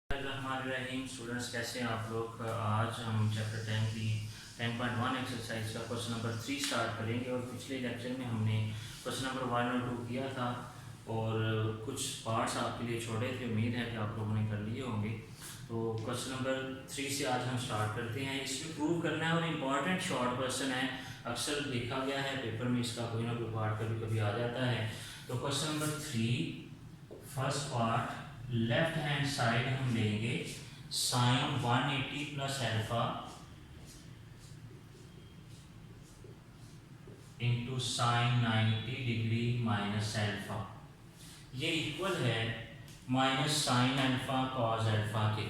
रहीम students, कैसे हैं आप लोग। आज हम चैप्टर 10 की 10.1 एक्सरसाइज का क्वेश्चन नंबर 3 स्टार्ट करेंगे। और पिछले लेक्चर में हमने क्वेश्चन नंबर 1 और 2 किया था और कुछ पार्ट्स आपके लिए छोड़े थे। उम्मीद है कि आप लोगों ने कर लिए होंगे। तो क्वेश्चन नंबर 3 से आज हम स्टार्ट करते हैं। इसमें प्रूव करना है और इम्पॉर्टेंट शॉर्ट क्वेश्चन है। अक्सर देखा गया है पेपर में इसका कोई ना कोई पार्ट कभी कभी आ जाता है। तो question number 3 first part, left hand side हम लेंगे sine 180 plus alpha into sine 90 degree minus alpha. ये इक्वल है minus sine alpha cos alpha के।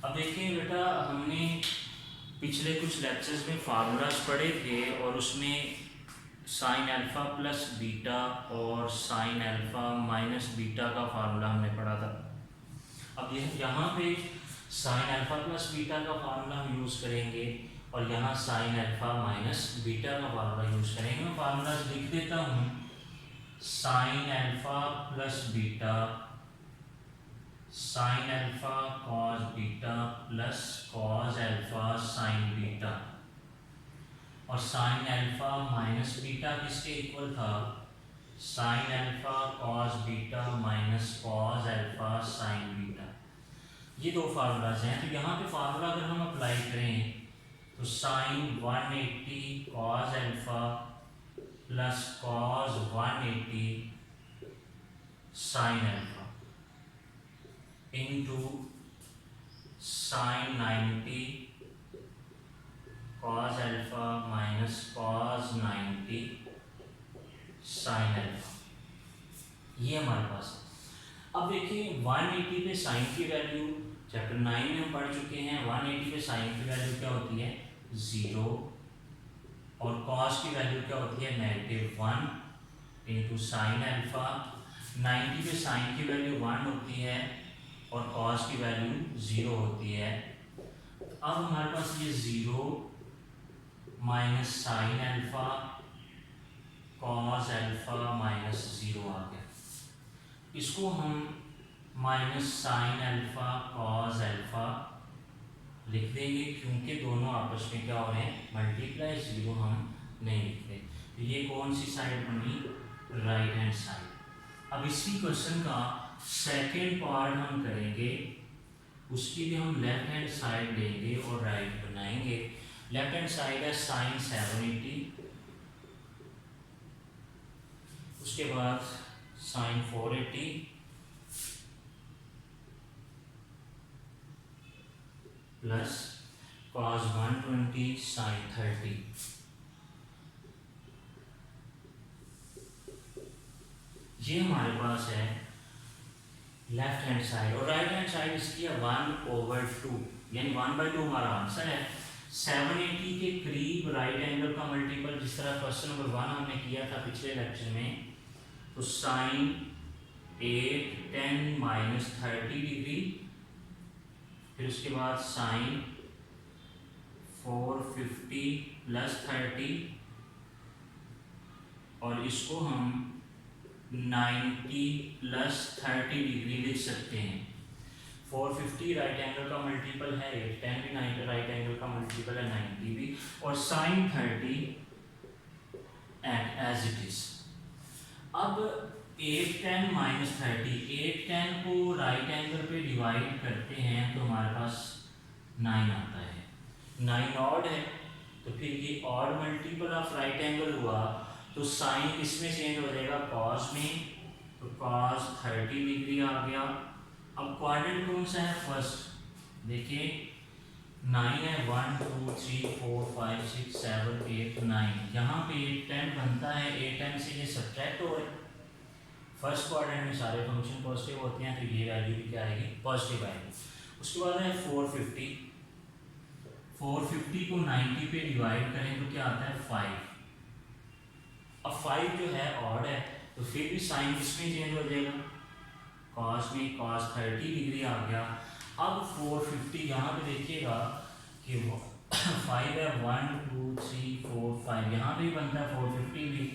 अब देखिए बेटा, हमने पिछले कुछ लेक्चर्स में फार्मूलाज पढ़े थे और उसमें साइन अल्फ़ा प्लस बीटा और साइन अल्फ़ा माइनस बीटा का फार्मूला हमने पढ़ा था। अब यहाँ पे साइन अल्फ़ा प्लस बीटा का फार्मूला हम यूज़ करेंगे और यहाँ साइन अल्फ़ा माइनस बीटा का फार्मूला यूज़ करेंगे। मैं फार्मूला लिख देता हूँ। Sine alpha plus beta sine alpha cos beta plus cos alpha sine beta, और साइन अल्फा माइनस बीटा किसके इक्वल था? Sine alpha cos beta minus cos alpha sign beta. ये दो फार्मूलाज हैं। तो यहाँ पे फार्मूला अगर हम अप्लाई करें तो sine 180 cos alpha plus cos 180 sine alpha into sine 90 cos alpha minus cos 90 sine alpha. ये हमारे पास है। अब देखिए 180 पे साइन की वैल्यू चैप्टर 9 में हम पढ़ चुके हैं। 180 पे साइन की वैल्यू क्या होती है? 0, और कॉस की वैल्यू क्या होती है? -1 इंटू साइन अल्फा। 90 पे साइन की वैल्यू 1 होती है और कॉस की वैल्यू 0 होती है। अब हमारे पास ये 0 minus sine alpha cos alpha minus 0 आ गया। इसको हम minus sine alpha cos alpha लिख देंगे, क्योंकि दोनों आपस में क्या हो रहे हैं? मल्टीप्लाई। 0 हम नहीं लिखते। तो ये कौन सी साइड बनी? Right hand side. अब इसी क्वेश्चन का सेकेंड पार्ट हम करेंगे। उसकी भी हम लेफ्ट हैंड साइड लेंगे और राइट बनाएंगे। लेफ्ट हैंड साइड है साइन 780, उसके बाद साइन 480 प्लस कॉस 120 साइन 30। ये हमारे पास है लेफ्ट हैंड साइड। और राइट हैंड साइड इसकी है 1/2, यानी 1/2 हमारा आंसर है। 780 के करीब राइट एंगल का मल्टीपल, जिस तरह क्वेश्चन नंबर 1 हमने किया था पिछले लेक्चर में, तो साइन 8 10 माइनस 30 डिग्री, फिर उसके बाद साइन 450 प्लस 30, और इसको हम 90 प्लस 30 डिग्री लिख सकते हैं। 450 राइट एंगल का मल्टीपल है, 810 भी राइट एंगल का मल्टीपल है, 90 भी, और साइन 30 एज इट इज। अब 810 माइनस 30, 810 को राइट एंगल पे डिवाइड करते हैं तो हमारे पास 9 आता है। 9 ऑड है, तो फिर ये odd multiple of right angle हुआ, तो साइन किसमें चेंज हो जाएगा? कॉस में। तो कॉस 30 डिग्री आ गया। अब क्वाड्रेंट कौन सा है? फर्स्ट। देखिए 9 है, 1 2 3 4 5 6 7 8 9। यहाँ पे 810 बनता है, 810 से ये सब्ट्रैक्ट हो रहा है। फर्स्ट क्वाड्रेंट में सारे फंक्शन पॉजिटिव होते हैं, तो ये वैल्यू भी क्या आएगी? पॉजिटिव आएगी। उसके बाद है 450। 450 को 90 पे डिवाइड करें तो क्या आता है? 5। अब 5 जो है ऑड है, तो फिर भी साइन किसमें चेंज हो जाएगा? कॉस में। कॉस 30 डिग्री आ गया। अब 450 यहाँ पे देखिएगा कि 5 है, 1 2 3 4 5, यहाँ पे भी बनता है 450 भी,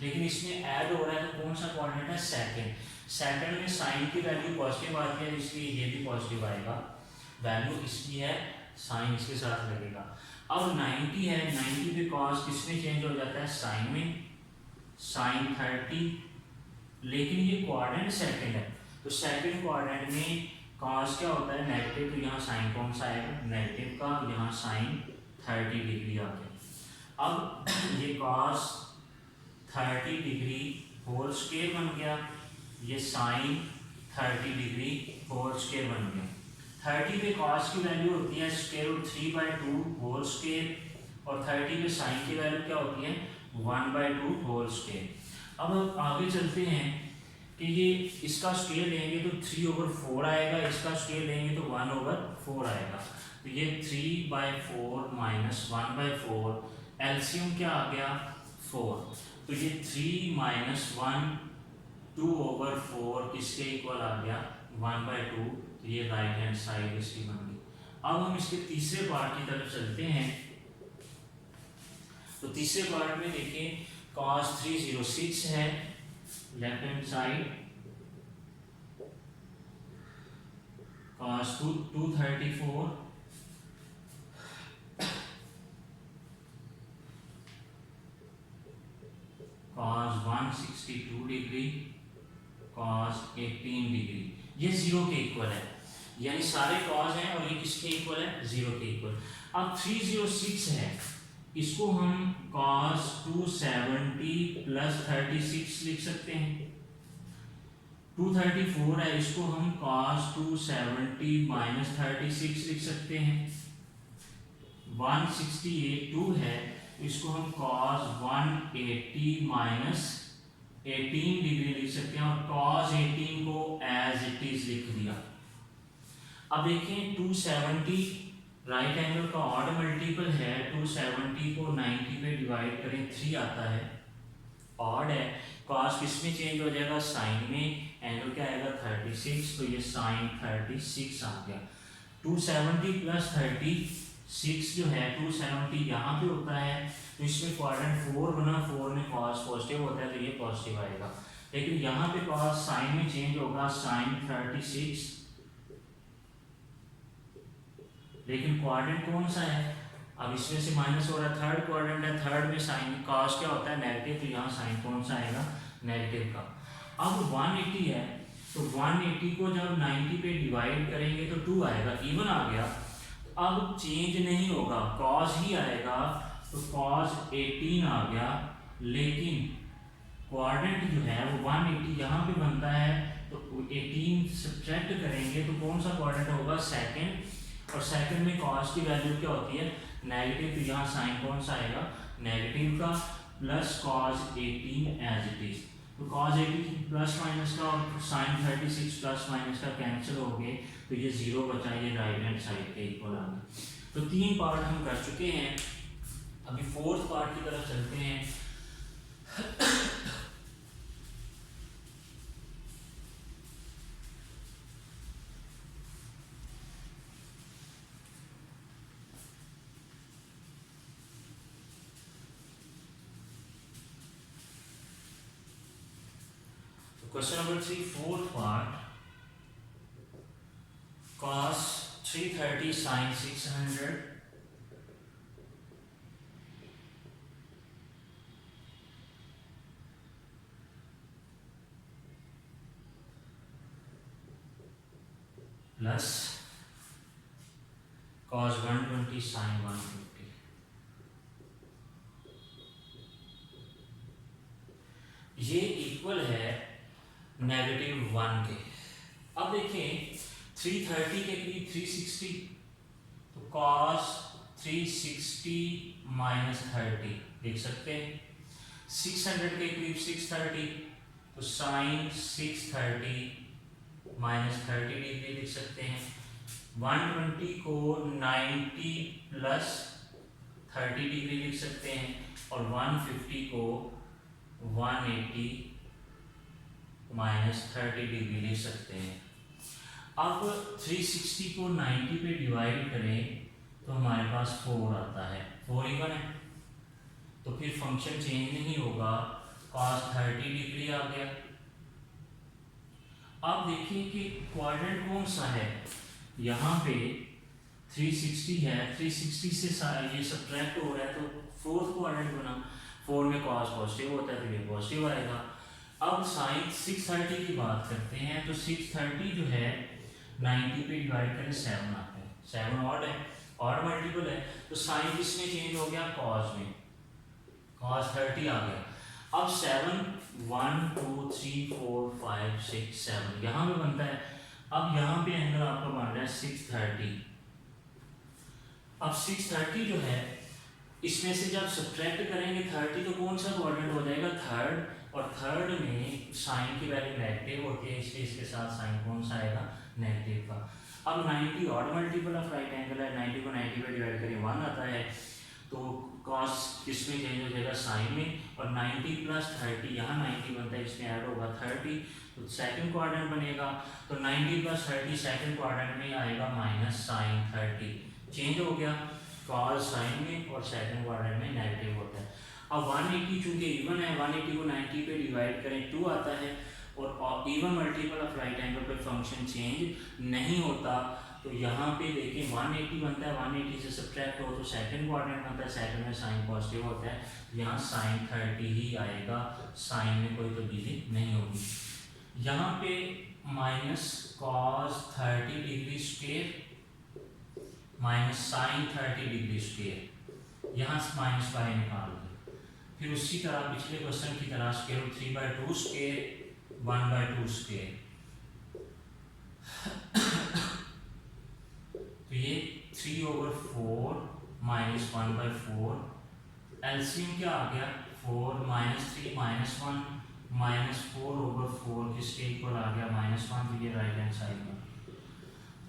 लेकिन इसमें ऐड हो रहा है तो कौन सा क्वाड्रेंट है? सेकंड। सेकंड में साइन की वैल्यू पॉजिटिव आती है, इसलिए ये भी पॉजिटिव आएगा, वैल्यू इसकी है, साइन इसके साथ लगेगा। अब 90 है, 90 पे कॉस किसमें चेंज हो जाता है, साइन में, साइन 30, लेकिन ये क्वाड्रेंट सेकंड है, तो सेकंड क्वाड्रेंट में कॉस क्या होता है, नेगेटिव, तो यहाँ साइन कौन सा आएगा, नेगेटिव का, यहाँ साइन 30 डिग्री आ गया। अब ये कॉस 30 डिग्री होल स्क्वायर बन गया, ये साइन 30 डिग्री होल स्क्वायर बन गया। 30 पे कॉस की वैल्यू होती है स्क्वायर रूट 3/2 होल स्क्वायर, और 30 पे साइन की वैल्यू क्या होती है, 1/2 होल स्क्वायर। अब आगे चलते हैं कि ये इसका स्क्वायर लेंगे तो 3/4 आएगा, इसका स्क्वायर लेंगे तो 1/4 आएगा, तो ये 3/4 माइनस 1/4, एलसीएम क्या आ गया, 4, तो ये 3 माइनस 1 2/4 किसके इक्वल आ गया, 1/2, तो ये राइट हैंड साइड इसकी बन गई। अब हम इसके तीसरे पार्ट की तरफ चलते हैं, तो तीसरे पार्ट में देखिए cos 306 है, left hand side cos 234, cos 162 degree, cos 18 degree, ये 0 के इक्वल है, यानी सारे cos हैं और ये किसके इक्वल है, 0 के इक्वल। अब 306 है, इसको हम cos 270 प्लस 36 लिख सकते हैं। 234 है, इसको हम cos 270 माइनस 36 लिख सकते हैं। 168 2 है, इसको हम cos 180 माइनस 18 डिग्री लिख सकते हैं, और cos 18 को एज इट इज लिख दिया। अब देखें 270 राइट एंगल का ऑड मल्टीपल है, 270 को 90 पे डिवाइड करें 3 आता है, ऑड है, cos किस में चेंज हो जाएगा, साइन में, एंगल क्या आएगा 36, तो ये साइन 36 आ गया। 270 प्लस 36 जो है 270 यहाँ पे होता है, तो इसमें क्वाड्रेंट 4 बना, 4 में cos पॉजिटिव होता है, तो ये पॉजिटिव आएगा, लेकिन यहाँ पे cos साइन में चेंज होगा, साइन 36, लेकिन क्वाड्रेंट कौन सा है, अब इसमें से माइनस हो रहा है, थर्ड क्वाड्रेंट है, थर्ड में साइन cos क्या होता है, नेगेटिव, तो यहाँ साइन कौन सा आएगा, नेगेटिव का। अब 180 है, तो 180 को जब 90 पे डिवाइड करेंगे तो 2 आएगा, इवन आ गया, अब चेंज नहीं होगा, cos ही आएगा, तो cos 18 आ गया, लेकिन क्वाड्रेंट जो है वो 180 यहाँ पे बनता है, तो 18 सब्ट्रैक्ट करेंगे तो कौन सा क्वाड्रेंट होगा, सेकंड, और सेकंड में cos की वैल्यू क्या होती है, नेगेटिव, तो यहाँ साइन कौन सा आएगा, नेगेटिव का, plus cos 18 as it is, तो cos 18 प्लस माइनस का और साइन 36 प्लस माइनस का कैंसिल हो गए, तो ये 0 बचा, ये राइट हैंड साइड के इक्वल आ गया। तो 3 पार्ट हम कर चुके हैं, अभी फोर्थ पार्ट की तरफ चलते हैं। Question number 3, fourth part, cos 330 sin 600 plus cos 120 sin 150, ये इक्वल है -1 के। अब देखें 330 के करीब 360, तो cos 360 माइनस 30 लिख सकते हैं। 600 के करीब 630, तो साइन 630 माइनस 30 डिग्री लिख सकते हैं। 120 को 90 प्लस 30 डिग्री लिख सकते हैं, और 150 को 180 माइनस 30 डिग्री लिख सकते हैं। अब 360 को 90 पे डिवाइड करें तो हमारे पास 4 आता है, 4 इवन है, तो फिर फंक्शन चेंज नहीं होगा, cos 30 डिग्री आ गया, अब देखिए कि क्वाड्रेंट कौन सा है, यहाँ पे 360 है, 360 से ये सब्ट्रैक्ट हो रहा है तो फोर्थ क्वाड्रेंट बना, 4 में कॉस पॉजिटिव होता है तो ये पॉजिटिव आएगा। अब साइन 630 की बात करते हैं तो 630 जो है 90 पे डिवाइड करें 7 आता है, 7 ऑड है, ऑड मल्टीपल है, तो साइन किसमें चेंज हो गया, कॉस में, कॉस 30 आ गया। अब 7 1 2 3 4 5 6 7 यहाँ पे बनता है। अब यहाँ पे एंगल आपका बन रहा है 630। अब 630 जो है इसमें से जब सब्ट्रैक्ट करेंगे 30 तो कौन सा क्वाड्रेंट हो जाएगा, थर्ड, और थर्ड में साइन की वैल्यू नेगेटिव होती है, इसलिए इसके साथ साइन कौन सा आएगा, नेगेटिव का। अब 90 odd multiple of right angle है, 90 को 90 पे डिवाइड करें 1 आता है, तो कॉस किस में चेंज हो जाएगा, साइन में, और 90 प्लस 30 यहाँ 90 बनता है, इसमें ऐड होगा 30 तो सेकंड क्वाड्रेंट बनेगा, तो 90 प्लस 30 सेकंड क्वाड्रेंट में आएगा माइनस साइन 30, चेंज हो गया, कॉस साइन में और सेकंड क्वाड्रेंट में नेगेटिव होता है। अब 180 चूंकि इवन है, 180 को 90 पे डिवाइड करें 2 आता है, और even multiple of right angle पे फंक्शन चेंज नहीं होता, तो यहाँ पे देखें 180 बनता है, 180 से सब्ट्रैक्ट हो तो सेकंड क्वाड्रेंट बनता है, सेकंड में साइन पॉजिटिव होता है, यहाँ साइन 30 ही आएगा, साइन में कोई तब्दीली नहीं होगी। यहाँ पे minus cos 30 degree square minus sine 30 degree square, यहाँ से माइनस बाहर निकाल दो, फिर उसी तरह पिछले क्वेश्चन की तरह स्क्वायर रूट 3/2 स्क्वायर 1/2 स्क्वायर, तो ये 3/4 माइनस 1/4, एलसीएम क्या आ गया 4 माइनस 3 माइनस 1 माइनस 4/4 किसके इक्वल आ गया -1, तो ये राइट हैंड साइड में।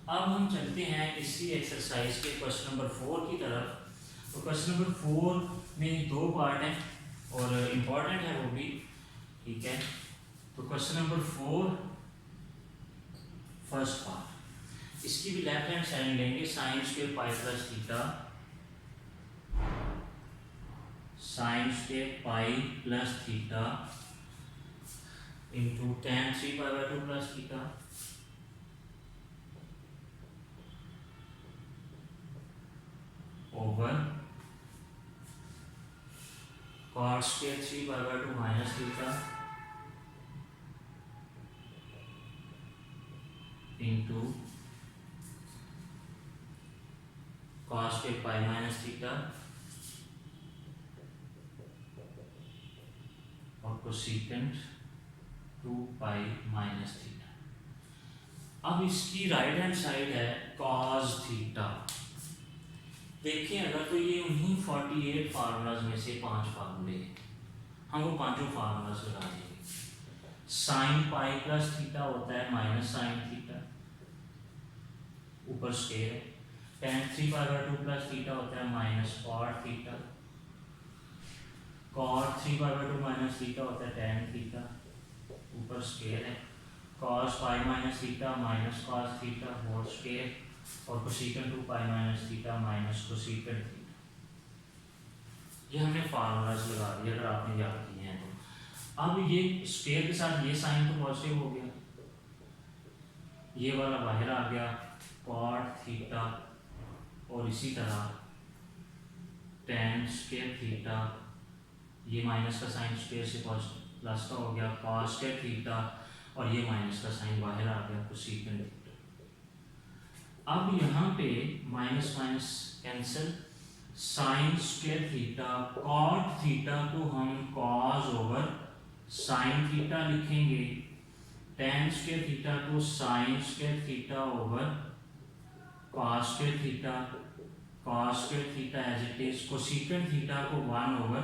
अब हम चलते हैं इसी एक्सरसाइज के क्वेश्चन नंबर 4 की तरफ। तो क्वेश्चन नंबर 4 में 2 पार्ट हैं और इम्पॉर्टेंट है वो भी, ठीक है। तो क्वेश्चन नंबर 4 फर्स्ट पार्ट, इसकी भी लेफ्ट हैंड साइड लेंगे, sine square pi plus theta, sine square pi plus theta into tan 3π/2 plus theta over cos square 3π/2 minus theta into cos square pi minus theta और cosecant 2π minus theta. अब इसकी right hand side है cos theta, देखिए अगर तो ये उन्हीं 48 formulas में से 5 फार्मूले हैं, हम वो पांचों फार्मूलाज लगा देंगे। साइन पाई प्लस थीटा होता है माइनस साइन थीटा, ऊपर स्क्वायर है, tan 3π/2 प्लस थीटा होता है minus cot theta, cot 3π/2 minus theta होता है tan थीटा, ऊपर स्क्वायर है, cos pi minus theta minus cos theta whole square, और cosecant 2π minus theta minus cosecant theta. ये हमने फार्मूलाज लगा दिया अगर आपने याद किए हैं तो। अब ये स्क्वायर के साथ ये साइन तो पॉजिटिव हो गया, ये वाला बाहर आ गया cot थीटा, और इसी तरह tan स्क्वायर थीटा, ये माइनस का साइन स्क्वायर से प्लस का हो गया cos स्क्वायर थीटा, और ये माइनस का साइन बाहर आ गया कोसेकेंट थीटा। अब यहाँ पे minus minus cancel, sine square theta cot theta को हम कॉस ओवर साइन थीटा लिखेंगे, tan स्क्वायर थीटा को sine square theta over cos square theta, cos square theta as it is, cosecant theta को 1 over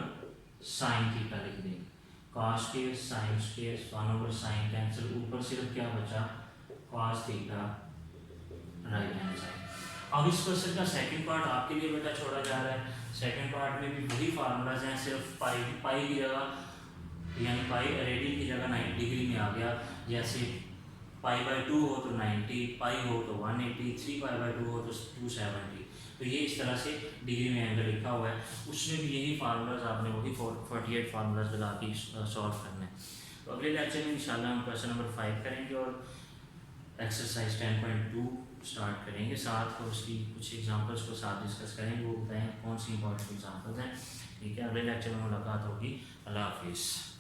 sine theta लिख देंगे, cos square sine square 1 over sine cancel, ऊपर सिर्फ क्या बचा cos theta right hand side. अब इस क्वेश्चन का सेकंड पार्ट आपके लिए बेटा छोड़ा जा रहा है, सेकंड पार्ट में भी वही फार्मूलाज हैं, सिर्फ पाई की जगह यानी पाई रेडियन की जगह 90 डिग्री में आ गया, जैसे π/2 हो तो 90, पाई हो तो 180, 3π/2 हो तो 270, तो ये इस तरह से डिग्री में एंगल लिखा हुआ है। उसमें भी यही फार्मूलाज आपने वही 48 फार्मूलाज लगा के सॉल्व करना है। तो अगले लेक्चर में इंशाल्लाह हम क्वेश्चन नंबर 5 करेंगे और एक्सरसाइज 10.2 स्टार्ट करेंगे। साथ और उसकी कुछ एग्जांपल्स को साथ डिस्कस करेंगे, वो बताएं कौन सी इंपॉर्टेंट एग्जांपल्स हैं। ठीक है, अगले लेक्चर में मुलाकात होगी। अल्लाह हाफिज़।